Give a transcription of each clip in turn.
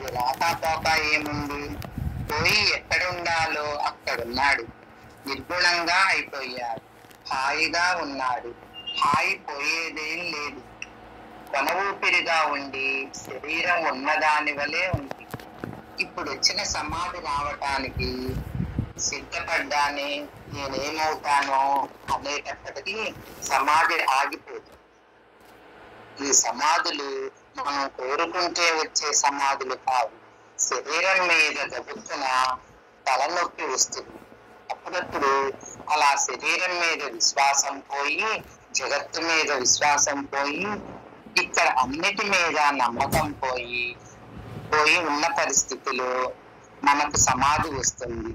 ఇప్పుడు రాకపోక ఏముంది, పోయి ఎక్కడుండాలో అక్కడున్నాడు. నిర్గుణంగా అయిపోయాడు, హాయిగా ఉన్నాడు. హాయి పోయేదేం లేదు. కొన ఊపిరిగా ఉండి శరీరం ఉన్నదాని వలె ఉంది. ఇప్పుడు వచ్చిన సమాధి రావటానికి సిద్ధపడ్డానే నేనేమవుతానో అనేటప్పటికీ సమాధి ఆగిపోతుంది. ఈ సమాధులు మనం కోరుకుంటే వచ్చే సమాధులు కావు. శరీరం మీద గబుక్కున తలనొప్పి వస్తుంది. అప్పుడప్పుడు అలా శరీరం మీద విశ్వాసం పోయి, జగత్తు మీద విశ్వాసం పోయి, ఇక్కడ అన్నిటి మీద నమ్మకం పోయి ఉన్న పరిస్థితిలో మనకు సమాధి వస్తుంది.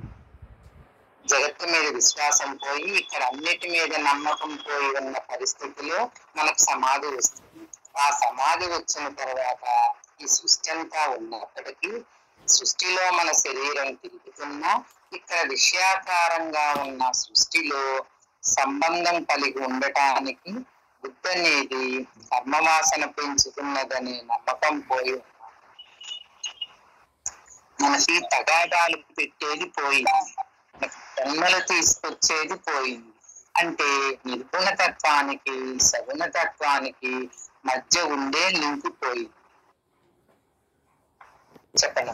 జగత్తు మీద విశ్వాసం పోయి ఇక్కడ అన్నిటి మీద నమ్మకం పోయి ఉన్న పరిస్థితిలో మనకు సమాధి వస్తుంది. ఆ సమాధి వచ్చిన తర్వాత ఈ సృష్టి అంతా ఉన్నప్పటికీ, సృష్టిలో మన శరీరం తిరుగుతున్నా ఇక్కడ విషయాకారంగా ఉన్న సృష్టిలో సంబంధం కలిగి ఉండటానికి బుద్ధి అనేది కర్మవాసన పెంచుతున్నదనే నమ్మకం పోయి మనకి తగాదాలు పెట్టేది పోయింది, మనకి జన్మలు తీసుకొచ్చేది పోయింది. అంటే నిర్గుణతత్వానికి సగుణతత్వానికి మధ్య ఉండే లింక్ పోయింది. చెప్పండి.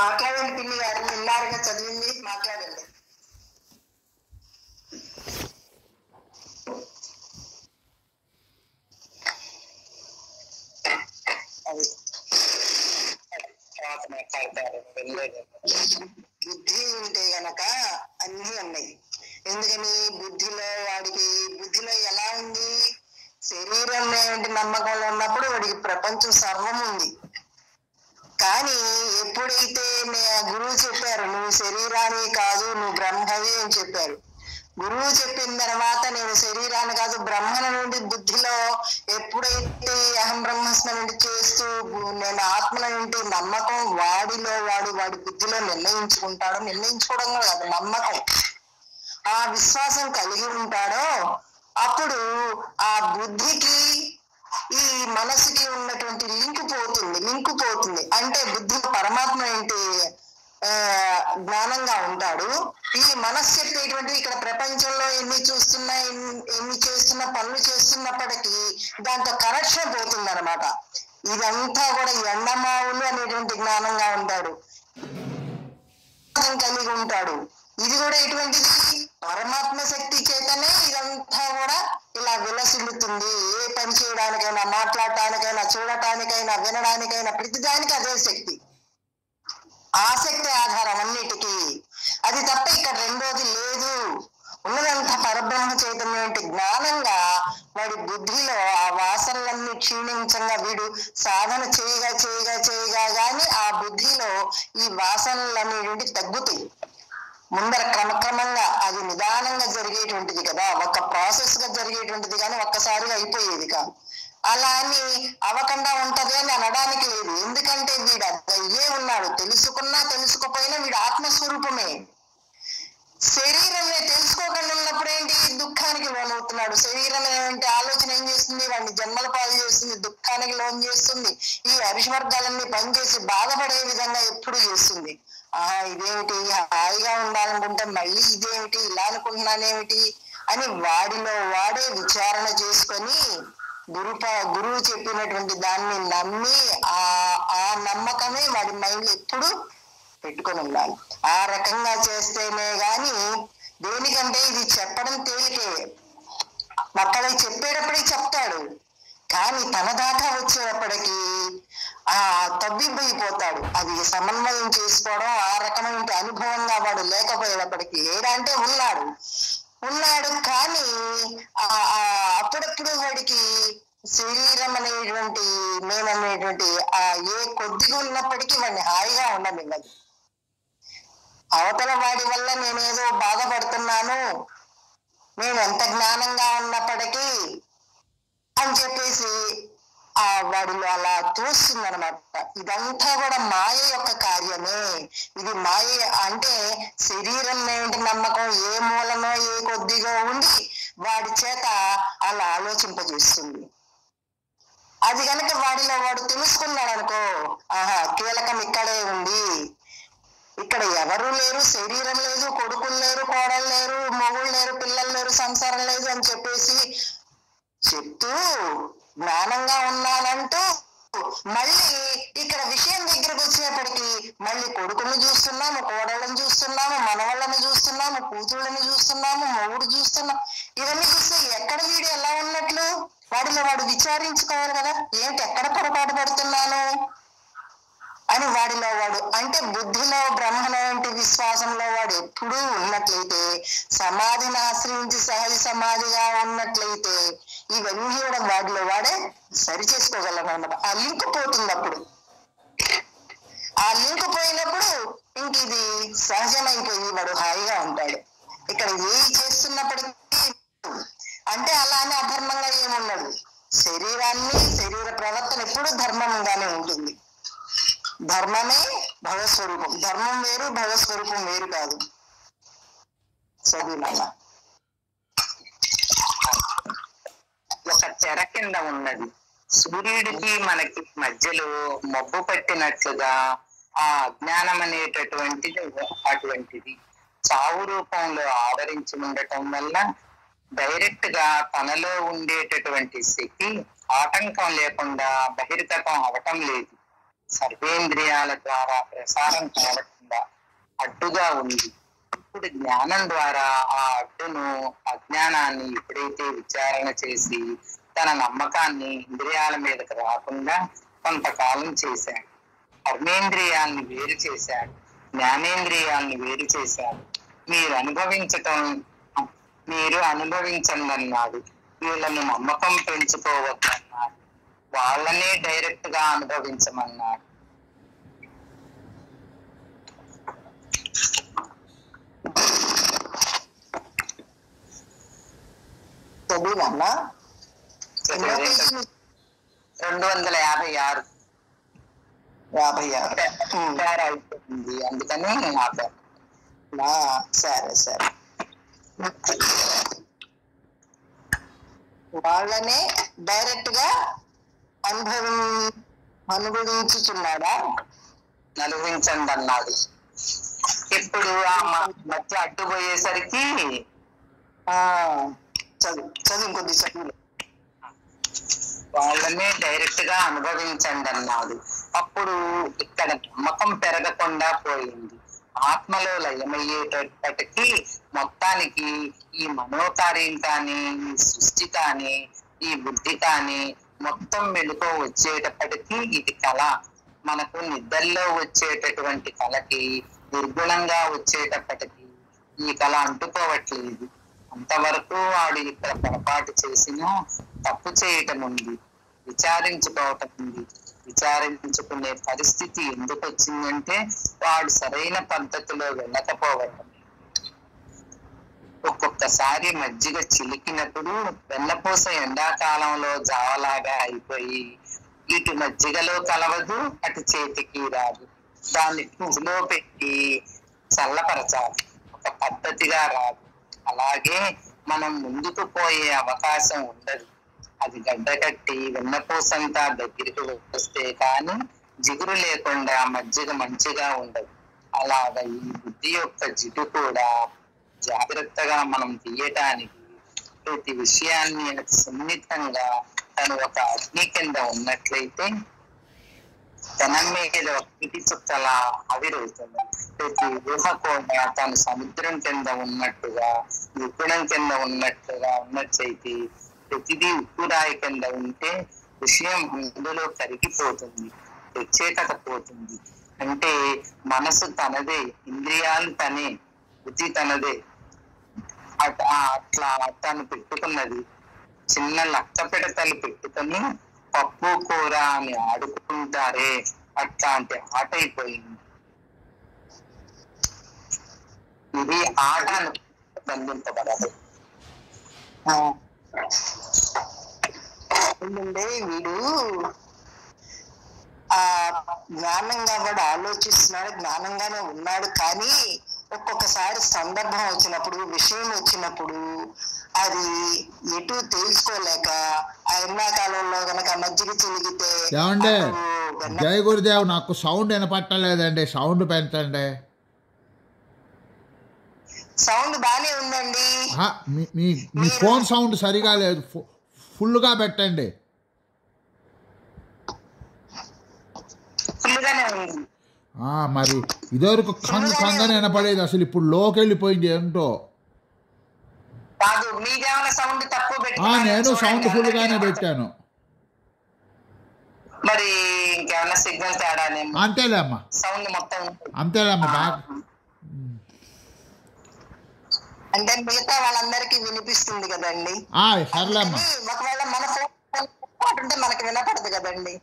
మాట్లాడండి పిన్ని గారు, నిన్నారుగా చదివింది మాట్లాడండి. అది బుద్ధి ఉంటే గనక అన్ని ఉన్నాయి. ఎందుకని బుద్ధిలో బుద్ధిలో ఎలా ఉంది, శరీరం ఏంటి నమ్మకంలో ఉన్నప్పుడు వాడికి ప్రపంచం సర్వం ఉంది. కానీ ఎప్పుడైతే గురువు చెప్పారు నువ్వు శరీరాన్ని కాదు నువ్వు బ్రహ్మవి అని చెప్పారు, గురువు చెప్పిన తర్వాత నేను శరీరాన్ని కాదు బ్రహ్మల నుండి బుద్ధిలో ఎప్పుడైతే అహం బ్రహ్మస్మ నుండి చేస్తూ నేను ఆత్మల నుండి నమ్మకం వాడి బుద్ధిలో నిర్ణయించుకోవడం కాదు, నమ్మకం ఆ విశ్వాసం కలిగి ఉంటాడో అప్పుడు ఆ బుద్ధికి ఈ మనసుకి ఉన్నటువంటి లింక్ పోతుంది. అంటే బుద్ధి పరమాత్మ ఏంటి జ్ఞానంగా ఉంటాడు. ఈ మనస్సు చెప్పేటువంటి ఇక్కడ ప్రపంచంలో ఎన్ని చేస్తున్న పనులు చేస్తున్నప్పటికీ దాంతో కనెక్షన్ పోతుంది అనమాట. ఇదంతా కూడా ఎండమావులు అనేటువంటి జ్ఞానంగా ఉంటాడు, కలిగి ఉంటాడు. ఇది కూడా ఎటువంటిది పరమాత్మ శక్తి చేతనే ఇదంతా కూడా ఇలా విలసిల్లుతుంది. ఏ పని చేయడానికైనా, మాట్లాడటానికైనా, చూడటానికైనా, వినడానికైనా ప్రతిదానికి అదే శక్తి. ఆసక్తి ఆధారం అన్నిటికీ. అది తప్ప ఇక్కడ రెండోది లేదు. ఉన్నదంతా పరబ్రహ్మ చైతన్యం జ్ఞానంగా వాడి బుద్ధిలో ఆ వాసనలన్నీ క్షీణించంగా వీడు సాధన చేయగా గాని ఆ బుద్ధిలో ఈ వాసనలన్నీ తగ్గుతాయి. ముందర క్రమక్రమంగా అది నిదానంగా జరిగేటువంటిది కదా, ఒక ప్రాసెస్ గా జరిగేటువంటిది కానీ ఒక్కసారిగా అయిపోయేది కాదు. అలా అని అవకుండా ఉంటది అని అనడానికి లేదు. ఎందుకంటే వీడు అయ్యే ఉన్నాడు, తెలుసుకున్నా తెలుసుకోపోయినా వీడు ఆత్మస్వరూపమే. శరీరమే తెలుసుకోకుండా ఉన్నప్పుడు ఏంటి దుఃఖానికి లోనవుతున్నాడు. శరీరం ఏంటి ఆలోచన ఏం చేస్తుంది, వాడిని జన్మల పాలు చేస్తుంది, దుఃఖానికి లోన్ చేస్తుంది. ఈ అరిషవర్గాలన్నీ పనిచేసి బాధపడే విధంగా ఎప్పుడు చేస్తుంది. ఇదేమిటి హాయిగా ఉండాలనుకుంటే మళ్ళీ ఇదేమిటి ఇలా అనుకుంటున్నానేమిటి అని వాడిలో వాడే విచారణ చేసుకొని గురువు చెప్పినటువంటి దాన్ని నమ్మి ఆ నమ్మకమే వాడి మైండ్ ఎప్పుడు పెట్టుకొని ఉండాలి. ఆ రకంగా చేస్తేనే గాని, దేనికంటే ఇది చెప్పడం తేలికే, మక్కలకి చెప్పేటప్పటికి చెప్తాడు, కానీ తన దాకా వచ్చేటప్పటికి తబ్బిబ్బైపోతాడు. అది సమన్వయం చేసుకోవడం ఆ రకమైన అనుభవంగా వాడు లేకపోయేటప్పటికి, లేదంటే ఉన్నాడు కానీ అప్పుడప్పుడు వాడికి శరీరం అనేటువంటి నేననేటువంటి ఏ కొద్దిగా ఉన్నప్పటికీ వాడిని హాయిగా ఉండనివ్వదు. అవతల వాడి వల్ల నేనేదో బాధపడుతున్నాను, నేను ఎంత జ్ఞానంగా ఉన్నప్పటికీ అని చెప్పేసి వాడిలో అలా తోస్తుంది అనమాట. ఇదంతా కూడా మాయ యొక్క కార్యమే. ఇది మాయ అంటే శరీరం ఏంటి నమ్మకం ఏ మూలనో ఏ కొద్దిగా ఉండి వాడి చేత అలా ఆలోచింపజేస్తుంది. అది కనుక వాడిలో వాడు తెలుసుకున్నాడు అనుకో, ఆహా కీలకం ఇక్కడే ఉంది, ఇక్కడ ఎవరు లేరు, శరీరం లేదు, కొడుకులు లేరు, కోడలు లేరు, మొగుళ్ళు లేరు, పిల్లలు లేరు, సంసారం లేదు అని చెప్పేసి చెప్తూ జ్ఞానంగా ఉన్నానంటూ మళ్ళీ ఇక్కడ విషయం దగ్గరకు వచ్చినప్పటికీ మళ్ళీ కొడుకుని చూస్తున్నాము, కోడళ్ళని చూస్తున్నాము, మనవాళ్ళని చూస్తున్నాము, కూతుళ్ళని చూస్తున్నాము, మొగుడు చూస్తున్నాం. ఇవన్నీ చూస్తే ఎక్కడ వీడు ఎలా ఉన్నట్లు వాడిలో వాడు విచారించుకోవాలి కదా, ఏంటి ఎక్కడ పొరపాటు పడుతున్నాను అని. వాడిలో వాడు అంటే బుద్ధిలో బ్రహ్మలో వంటి విశ్వాసంలో వాడు ఎప్పుడూ ఉన్నట్లయితే, సమాధిని ఆశ్రయించి సహజ సమాధిగా ఉన్నట్లయితే ఇవన్నీ కూడా వాడిలో వాడే సరి చేసుకోగలను అన్నమాట. ఆ లింక్ పోతుంది. అప్పుడు ఆ లింక్ పోయినప్పుడు ఇంక ఇది సహజమైపోయి వాడు హాయిగా ఉంటాడు. ఇక్కడ ఏది చేస్తున్నప్పటికీ అంటే అలానే అధర్మంగా ఏమున్నాడు, శరీరాన్ని శరీర ప్రవర్తన ఎప్పుడు ధర్మంగానే ఉంటుంది. ధర్మమే భగవస్వరూపం. ధర్మం వేరు, భగవస్వరూపం వేరు కాదు. చదువునా ఒక తెర కింద ఉన్నది. సూర్యుడికి మనకి మధ్యలో మబ్బు పట్టినట్లుగా ఆ అజ్ఞానం అనేటటువంటిది అటువంటిది చావు రూపంలో ఆవరించి ఉండటం వల్ల డైరెక్ట్ గా తనలో ఉండేటటువంటి శక్తి ఆటంకం లేకుండా బహిర్గతం అవటం లేదు. సర్వేంద్రియాల ద్వారా ప్రసారం కావకుండా అడ్డుగా ఉంది. ఇప్పుడు జ్ఞానం ద్వారా ఆ అడ్డును అజ్ఞానాన్ని ఎప్పుడైతే విచారణ చేసి తన నమ్మకాన్ని ఇంద్రియాల మీదకి రాకుండా కొంతకాలం చేశాడు. కర్మేంద్రియాల్ని వేరు చేశాడు, జ్ఞానేంద్రియాల్ని వేరు చేశాడు. మీరు అనుభవించండి అన్నాడు. వీళ్ళని నమ్మకం పెంచుకోవద్దన్నాడు. వాళ్ళనే డైరెక్ట్ గా అనుభవించమన్నాడు. చదువునా 256 అయిపోయింది, అందుకని సరే సరే. వాళ్ళనే డైరెక్ట్ గా అనుభవించుచున్నాడా? అనుభవించండి అన్నాడు. ఇప్పుడు ఆ మధ్య అడ్డుపోయేసరికి చదువు ఇంకొద్ది చదువు. వాళ్ళనే డైరెక్ట్ గా అనుభవించండి అన్నాడు. అప్పుడు ఇక్కడ నమ్మకం పెరగకుండా పోయింది. ఆత్మలో లయమయ్యేటప్పటికీ మొత్తానికి ఈ మనోకార్యం కానీ, ఈ సృష్టి కానీ, ఈ బుద్ధి కానీ మొత్తం మెలుకో వచ్చేటప్పటికీ ఇది కళ. మనకు నిద్రలో వచ్చేటటువంటి కళకి నిర్గుణంగా వచ్చేటప్పటికి ఈ కళ అంటుకోవట్లేదు. అంతవరకు వాడు ఇక్కడ పొరపాటు చేసినా తప్పు చేయటం ఉంది, విచారించుకోవటం ఉంది. విచారించుకునే పరిస్థితి ఎందుకు వచ్చిందంటే వాడు సరైన పద్ధతిలో వెళ్ళకపోవటం. ఒక్కొక్కసారి మజ్జిగ చిలికినప్పుడు వెన్నపూస ఎండాకాలంలో జావలాగా అయిపోయి ఇటు మజ్జిగలో కలవదు, అటు చేతికి రాదు. దాన్ని ఫ్రిడ్జ్లో పెట్టి చల్లపరచాలి, ఒక పద్ధతిగా రాదు. అలాగే మనం ముందుకు పోయే అవకాశం ఉండదు. అది గడ్డకట్టి వెన్నపూసంతా దగ్గరికి వస్తే కానీ జిగురు లేకుండా మజ్జిగ మంచిగా ఉండదు. అలాగా ఈ బుద్ధి యొక్క జిగు కూడా జాగ్రత్తగా మనం తీయటానికి ప్రతి విషయాన్ని సున్నితంగా తను ఒక అగ్ని కింద ఉన్నట్లయితే తన మీద ఇటి చుట్టలా ఆవిరవుతుంది. ప్రతి ఊహ కూడా తను సముద్రం కింద ఉన్నట్టుగా, విగుణం కింద ఉన్నట్లయితే ప్రతిదీ ఉప్పురాయి కింద ఉంటే విషయం అందులో కరిగిపోతుంది, ప్రత్యేకత పోతుంది. అంటే మనసు తనదే, ఇంద్రియాలు తనే, బుద్ధి తనదే. అట్లా తను పెట్టుకున్నది. చిన్న లక్క పిడతలు పెట్టుకొని పప్పు కూర అని ఆడుకుంటారే, అట్లాంటి ఆట అయిపోయింది. ఇది ఆటను బంధింపబడదు. ఏంటంటే వీడు ఆ జ్ఞానంగా కూడా ఆలోచిస్తున్నాడు, జ్ఞానంగానే ఉన్నాడు. కానీ ఒక్కొక్కసారి సందర్భం వచ్చినప్పుడు, విషయం వచ్చినప్పుడు అది ఎటు తెలుసుకోలేక ఆ ఎండాకాలంలో గనక మజ్జిగ చిలిగితే ఏమండే జై గురుదేవ్, నాకు సౌండ్ వినపట్టలేదండి, సౌండ్ పెంచండి. సౌండ్ బానే ఉందండి. మీ ఫోన్ సౌండ్ సరిగా లేదు, ఫుల్గా పెట్టండి. మరి ఇదివరకు కంగానే వినపడేది, అసలు ఇప్పుడు లోకి వెళ్ళిపోయింది ఏంటో. నేను సౌండ్ ఫుల్గానే పెట్టాను. మరి ఇంకేమన్నా సిగ్నల్ తేడా? అంతేలేమ్మా, సౌండ్ మొత్తం అంతేలేమ్మా. అంటే మిగతా వాళ్ళందరికీ వినిపిస్తుంది కదండి. సర్లేమ్మా. ఒకవేళ మన ఫోన్ ఉంటే మనకి వినపడదు కదండి.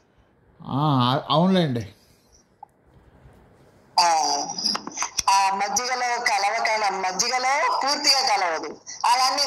అవునులేండి. ఆ మజ్జిగలో కలవక, మజ్జిగలో పూర్తిగా కలవదు, అలానే